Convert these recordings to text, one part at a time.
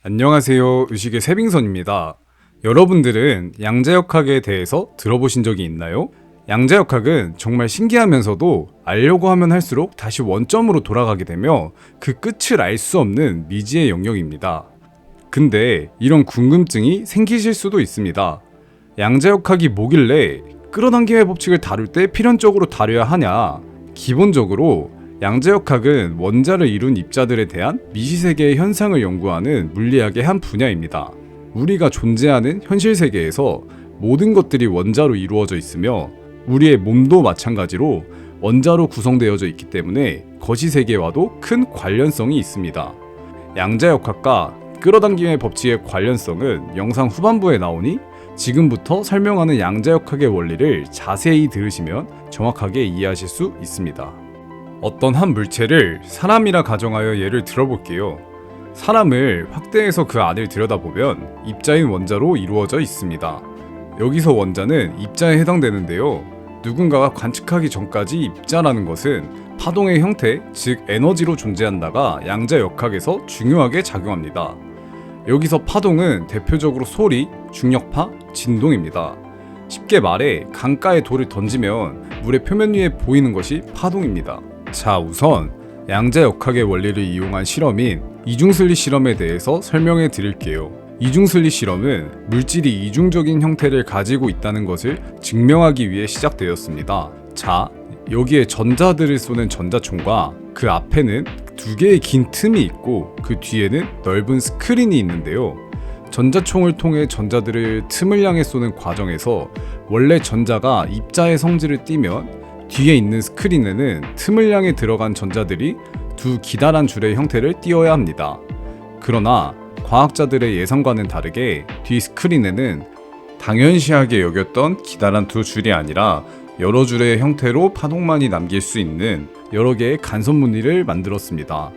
안녕하세요. 의식의 세빙선입니다. 여러분들은 양자역학에 대해서 들어보신 적이 있나요? 양자역학은 정말 신기하면서도 알려고 하면 할수록 다시 원점으로 돌아가게 되며 그 끝을 알 수 없는 미지의 영역입니다. 근데 이런 궁금증이 생기실 수도 있습니다. 양자역학이 뭐길래 끌어당김의 법칙을 다룰 때 필연적으로 다뤄야 하냐? 기본적으로 양자역학은 원자를 이룬 입자들에 대한 미시세계의 현상을 연구하는 물리학의 한 분야입니다. 우리가 존재하는 현실 세계에서 모든 것들이 원자로 이루어져 있으며 우리의 몸도 마찬가지로 원자로 구성되어져 있기 때문에 거시세계와도 큰 관련성이 있습니다. 양자역학과 끌어당김의 법칙의 관련성은 영상 후반부에 나오니 지금부터 설명하는 양자역학의 원리를 자세히 들으시면 정확하게 이해하실 수 있습니다. 어떤 한 물체를 사람이라 가정하여 예를 들어볼게요. 사람을 확대해서 그 안을 들여다보면 입자인 원자로 이루어져 있습니다. 여기서 원자는 입자에 해당되는데요. 누군가가 관측하기 전까지 입자라는 것은 파동의 형태, 즉 에너지로 존재한다가 양자역학에서 중요하게 작용합니다. 여기서 파동은 대표적으로 소리, 중력파, 진동입니다. 쉽게 말해 강가에 돌을 던지면 물의 표면 위에 보이는 것이 파동입니다. 자, 우선 양자역학의 원리를 이용한 실험인 이중슬릿 실험에 대해서 설명해 드릴게요. 이중슬릿 실험은 물질이 이중적인 형태를 가지고 있다는 것을 증명하기 위해 시작되었습니다. 자, 여기에 전자들을 쏘는 전자총과 그 앞에는 두 개의 긴 틈이 있고 그 뒤에는 넓은 스크린이 있는데요. 전자총을 통해 전자들을 틈을 향해 쏘는 과정에서 원래 전자가 입자의 성질을 띠면 뒤에 있는 스크린에는 틈을 향해 들어간 전자들이 두 기다란 줄의 형태를 띄어야 합니다. 그러나 과학자들의 예상과는 다르게 뒤 스크린에는 당연시하게 여겼던 기다란 두 줄이 아니라 여러 줄의 형태로 파동만이 남길 수 있는 여러 개의 간섭 무늬를 만들었습니다.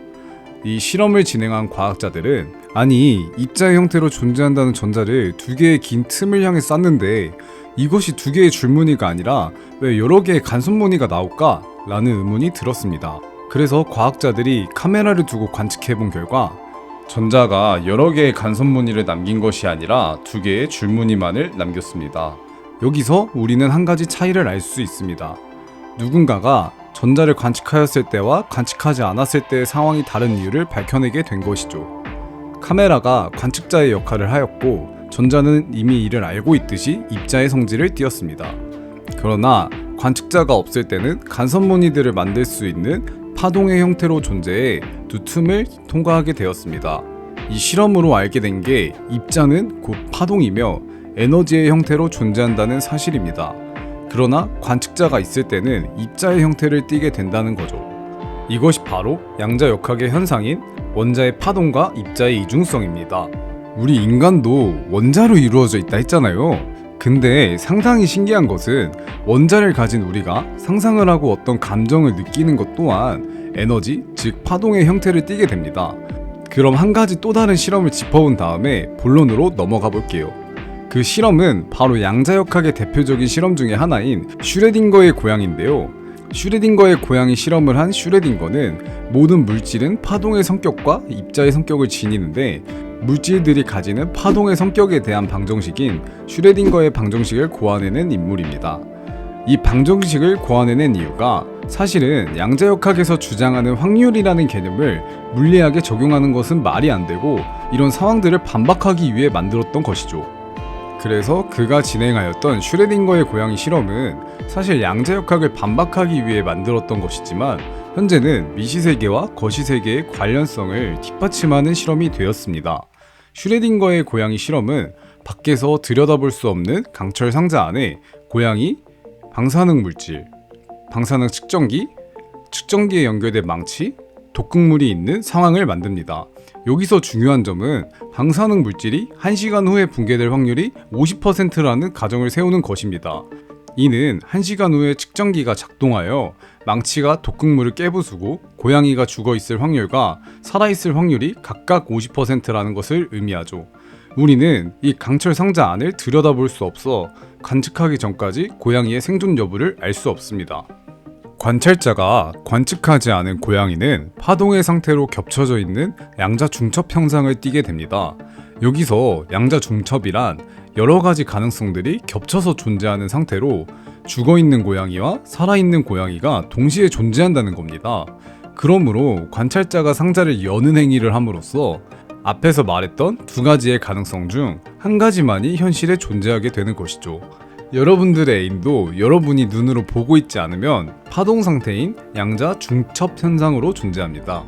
이 실험을 진행한 과학자들은 아니 입자의 형태로 존재한다는 전자를 두 개의 긴 틈을 향해 쐈는데 이것이 두 개의 줄무늬가 아니라 왜 여러 개의 간섭무늬가 나올까? 라는 의문이 들었습니다. 그래서 과학자들이 카메라를 두고 관측해본 결과 전자가 여러 개의 간섭무늬를 남긴 것이 아니라 두 개의 줄무늬만을 남겼습니다. 여기서 우리는 한 가지 차이를 알 수 있습니다. 누군가가 전자를 관측하였을 때와 관측하지 않았을 때의 상황이 다른 이유를 밝혀내게 된 것이죠. 카메라가 관측자의 역할을 하였고 전자는 이미 이를 알고 있듯이 입자의 성질을 띄었습니다. 그러나 관측자가 없을 때는 간섭무늬들을 만들 수 있는 파동의 형태로 존재해 두 틈을 통과하게 되었습니다. 이 실험으로 알게 된 게 입자는 곧 파동이며 에너지의 형태로 존재한다는 사실입니다. 그러나 관측자가 있을 때는 입자의 형태를 띠게 된다는 거죠. 이것이 바로 양자역학의 현상인 원자의 파동과 입자의 이중성입니다. 우리 인간도 원자로 이루어져 있다 했잖아요. 근데 상당히 신기한 것은 원자를 가진 우리가 상상을 하고 어떤 감정을 느끼는 것 또한 에너지, 즉 파동의 형태를 띠게 됩니다. 그럼 한 가지 또 다른 실험을 짚어본 다음에 본론으로 넘어가 볼게요. 그 실험은 바로 양자역학의 대표적인 실험 중에 하나인 슈레딩거의 고양인데요. 슈레딩거의 고양이 실험을 한 슈레딩거는 모든 물질은 파동의 성격과 입자의 성격을 지니는데 물질들이 가지는 파동의 성격에 대한 방정식인 슈레딩거의 방정식을 고안해낸 인물입니다. 이 방정식을 고안해낸 이유가 사실은 양자역학에서 주장하는 확률이라는 개념을 물리학에 적용하는 것은 말이 안 되고 이런 상황들을 반박하기 위해 만들었던 것이죠. 그래서 그가 진행하였던 슈레딩거의 고양이 실험은 사실 양자역학을 반박하기 위해 만들었던 것이지만 현재는 미시세계와 거시세계의 관련성을 뒷받침하는 실험이 되었습니다. 슈레딩거의 고양이 실험은 밖에서 들여다볼 수 없는 강철 상자 안에 고양이, 방사능 물질, 방사능 측정기, 측정기에 연결된 망치, 독극물이 있는 상황을 만듭니다. 여기서 중요한 점은 방사능 물질이 1시간 후에 붕괴될 확률이 50%라는 가정을 세우는 것입니다. 이는 1시간 후에 측정기가 작동하여 망치가 독극물을 깨부수고 고양이가 죽어있을 확률과 살아있을 확률이 각각 50%라는 것을 의미하죠. 우리는 이 강철 상자 안을 들여다볼 수 없어 관측하기 전까지 고양이의 생존 여부를 알 수 없습니다. 관찰자가 관측하지 않은 고양이는 파동의 상태로 겹쳐져 있는 양자 중첩 현상을 띠게 됩니다. 여기서 양자 중첩이란 여러 가지 가능성들이 겹쳐서 존재하는 상태로 죽어있는 고양이와 살아있는 고양이가 동시에 존재한다는 겁니다. 그러므로 관찰자가 상자를 여는 행위를 함으로써 앞에서 말했던 두 가지의 가능성 중 한 가지만이 현실에 존재하게 되는 것이죠. 여러분들의 애인도 여러분이 눈으로 보고 있지 않으면 파동 상태인 양자 중첩 현상으로 존재합니다.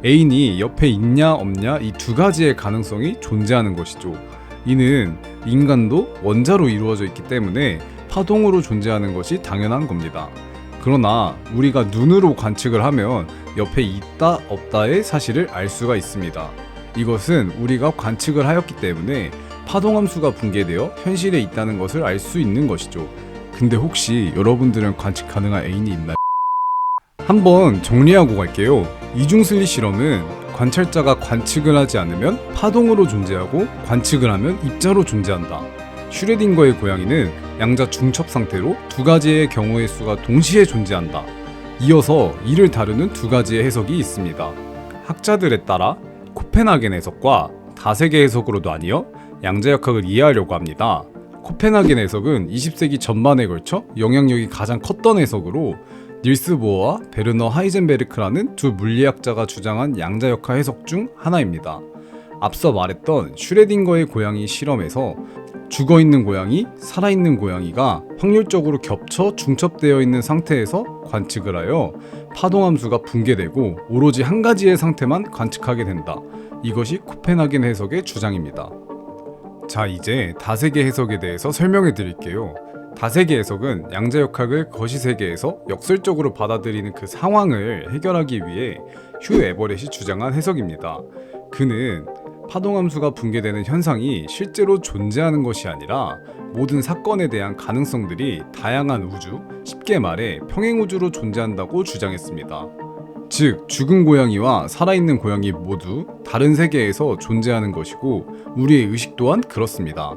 애인이 옆에 있냐 없냐 이 두 가지의 가능성이 존재하는 것이죠. 이는 인간도 원자로 이루어져 있기 때문에 파동으로 존재하는 것이 당연한 겁니다. 그러나 우리가 눈으로 관측을 하면 옆에 있다 없다의 사실을 알 수가 있습니다. 이것은 우리가 관측을 하였기 때문에 파동함수가 붕괴되어 현실에 있다는 것을 알 수 있는 것이죠. 근데 혹시 여러분들은 관측 가능한 애인이 있나요? 한번 정리하고 갈게요. 이중슬리 실험은 관찰자가 관측을 하지 않으면 파동으로 존재하고 관측을 하면 입자로 존재한다. 슈레딩거의 고양이는 양자 중첩 상태로 두 가지의 경우의 수가 동시에 존재한다. 이어서 이를 다루는 두 가지의 해석이 있습니다. 학자들에 따라 코펜하겐 해석과 다세계 해석으로 나뉘어 양자역학을 이해하려고 합니다. 코펜하겐 해석은 20세기 전반에 걸쳐 영향력이 가장 컸던 해석으로 닐스 보어와 베르너 하이젠베르크라는 두 물리학자가 주장한 양자역학 해석 중 하나입니다. 앞서 말했던 슈레딩거의 고양이 실험에서 죽어있는 고양이, 살아있는 고양이가 확률적으로 겹쳐 중첩되어 있는 상태에서 관측을 하여 파동함수가 붕괴되고 오로지 한 가지의 상태만 관측하게 된다. 이것이 코펜하겐 해석의 주장입니다. 자, 이제 다세계 해석에 대해서 설명해 드릴게요. 다세계 해석은 양자역학을 거시세계에서 역설적으로 받아들이는 그 상황을 해결하기 위해 휴 에버렛이 주장한 해석입니다. 그는 파동함수가 붕괴되는 현상이 실제로 존재하는 것이 아니라 모든 사건에 대한 가능성들이 다양한 우주, 쉽게 말해 평행우주로 존재한다고 주장했습니다. 즉, 죽은 고양이와 살아있는 고양이 모두 다른 세계에서 존재하는 것이고 우리의 의식 또한 그렇습니다.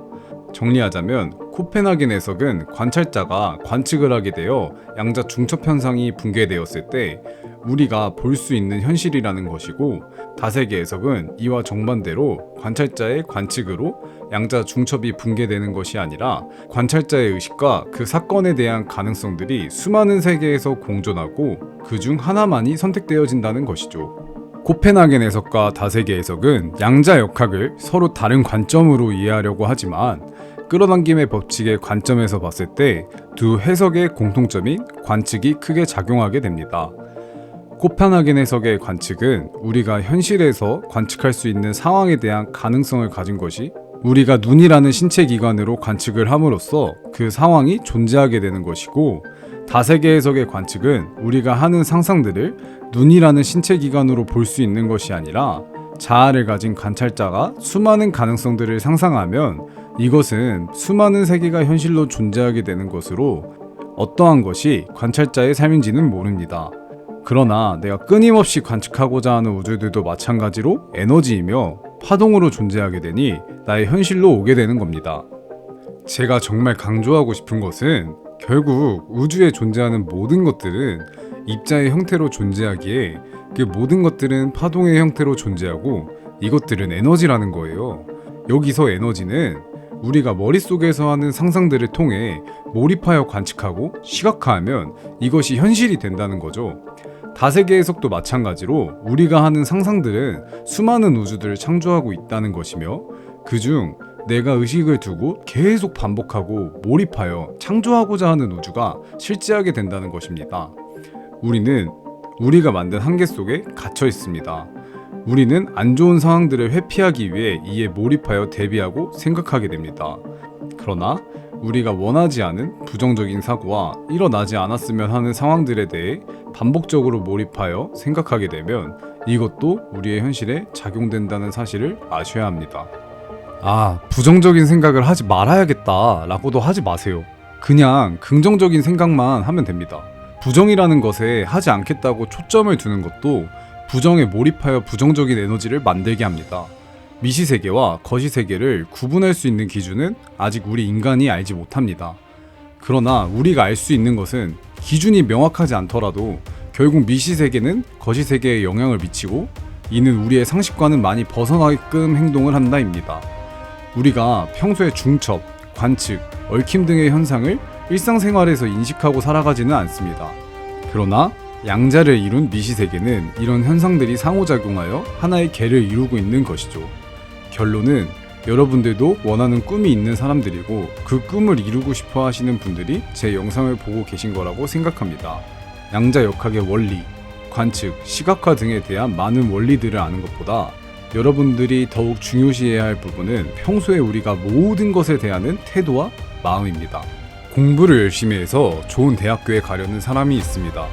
정리하자면 코펜하겐 해석은 관찰자가 관측을 하게 되어 양자 중첩 현상이 붕괴되었을 때 우리가 볼 수 있는 현실이라는 것이고, 다세계 해석은 이와 정반대로 관찰자의 관측으로 양자 중첩이 붕괴되는 것이 아니라 관찰자의 의식과 그 사건에 대한 가능성들이 수많은 세계에서 공존하고 그 중 하나만이 선택되어진다는 것이죠. 코펜하겐 해석과 다세계 해석은 양자역학을 서로 다른 관점으로 이해하려고 하지만 끌어당김의 법칙의 관점에서 봤을 때 두 해석의 공통점인 관측이 크게 작용하게 됩니다. 코펜하겐 해석의 관측은 우리가 현실에서 관측할 수 있는 상황에 대한 가능성을 가진 것이 우리가 눈이라는 신체 기관으로 관측을 함으로써 그 상황이 존재하게 되는 것이고, 다세계 해석의 관측은 우리가 하는 상상들을 눈이라는 신체 기관으로 볼 수 있는 것이 아니라 자아를 가진 관찰자가 수많은 가능성들을 상상하면 이것은 수많은 세계가 현실로 존재하게 되는 것으로 어떠한 것이 관찰자의 삶인지는 모릅니다. 그러나 내가 끊임없이 관측하고자 하는 우주들도 마찬가지로 에너지이며 파동으로 존재하게 되니 나의 현실로 오게 되는 겁니다. 제가 정말 강조하고 싶은 것은 결국 우주에 존재하는 모든 것들은 입자의 형태로 존재하기에 그 모든 것들은 파동의 형태로 존재하고 이것들은 에너지라는 거예요. 여기서 에너지는 우리가 머릿속에서 하는 상상들을 통해 몰입하여 관측하고 시각화하면 이것이 현실이 된다는 거죠. 다세계 해석도 마찬가지로 우리가 하는 상상들은 수많은 우주들을 창조하고 있다는 것이며 그중 내가 의식을 두고 계속 반복하고 몰입하여 창조하고자 하는 우주가 실제하게 된다는 것입니다. 우리는 우리가 만든 한계 속에 갇혀 있습니다. 우리는 안 좋은 상황들을 회피하기 위해 이에 몰입하여 대비하고 생각하게 됩니다. 그러나 우리가 원하지 않은 부정적인 사고와 일어나지 않았으면 하는 상황들에 대해 반복적으로 몰입하여 생각하게 되면 이것도 우리의 현실에 작용된다는 사실을 아셔야 합니다. 부정적인 생각을 하지 말아야겠다 라고도 하지 마세요. 그냥 긍정적인 생각만 하면 됩니다. 부정이라는 것에 하지 않겠다고 초점을 두는 것도 부정에 몰입하여 부정적인 에너지를 만들게 합니다. 미시세계와 거시세계를 구분할 수 있는 기준은 아직 우리 인간이 알지 못합니다. 그러나 우리가 알 수 있는 것은 기준이 명확하지 않더라도 결국 미시세계는 거시세계에 영향을 미치고 이는 우리의 상식과는 많이 벗어나게끔 행동을 한다입니다. 우리가 평소에 중첩, 관측, 얽힘 등의 현상을 일상생활에서 인식하고 살아가지는 않습니다. 그러나 양자를 이룬 미시세계는 이런 현상들이 상호작용하여 하나의 개를 이루고 있는 것이죠. 결론은 여러분들도 원하는 꿈이 있는 사람들이고 그 꿈을 이루고 싶어 하시는 분들이 제 영상을 보고 계신 거라고 생각합니다. 양자역학의 원리, 관측, 시각화 등에 대한 많은 원리들을 아는 것보다 여러분들이 더욱 중요시해야 할 부분은 평소에 우리가 모든 것에 대하는 태도와 마음입니다. 공부를 열심히 해서 좋은 대학교에 가려는 사람이 있습니다.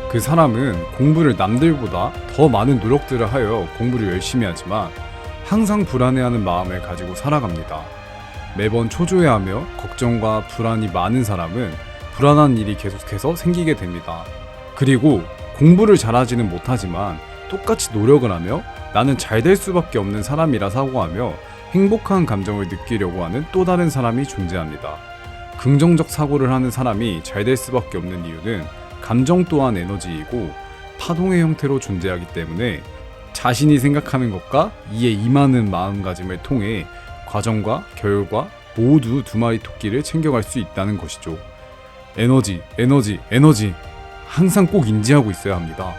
그 사람은 공부를 남들보다 더 많은 노력들을 하여 공부를 열심히 하지만 항상 불안해하는 마음을 가지고 살아갑니다. 매번 초조해하며 걱정과 불안이 많은 사람은 불안한 일이 계속해서 생기게 됩니다. 그리고 공부를 잘하지는 못하지만 똑같이 노력을 하며 나는 잘 될 수밖에 없는 사람이라 사고하며 행복한 감정을 느끼려고 하는 또 다른 사람이 존재합니다. 긍정적 사고를 하는 사람이 잘 될 수밖에 없는 이유는 감정 또한 에너지이고 파동의 형태로 존재하기 때문에 자신이 생각하는 것과 이에 임하는 마음가짐을 통해 과정과 결과 모두 두 마리 토끼를 챙겨갈 수 있다는 것이죠. 에너지, 에너지, 에너지. 항상 꼭 인지하고 있어야 합니다.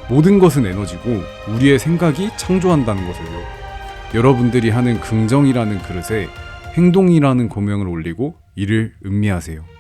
모든 것은 에너지고 우리의 생각이 창조한다는 것을요. 여러분들이 하는 긍정이라는 그릇에 행동이라는 고명을 올리고 이를 음미하세요.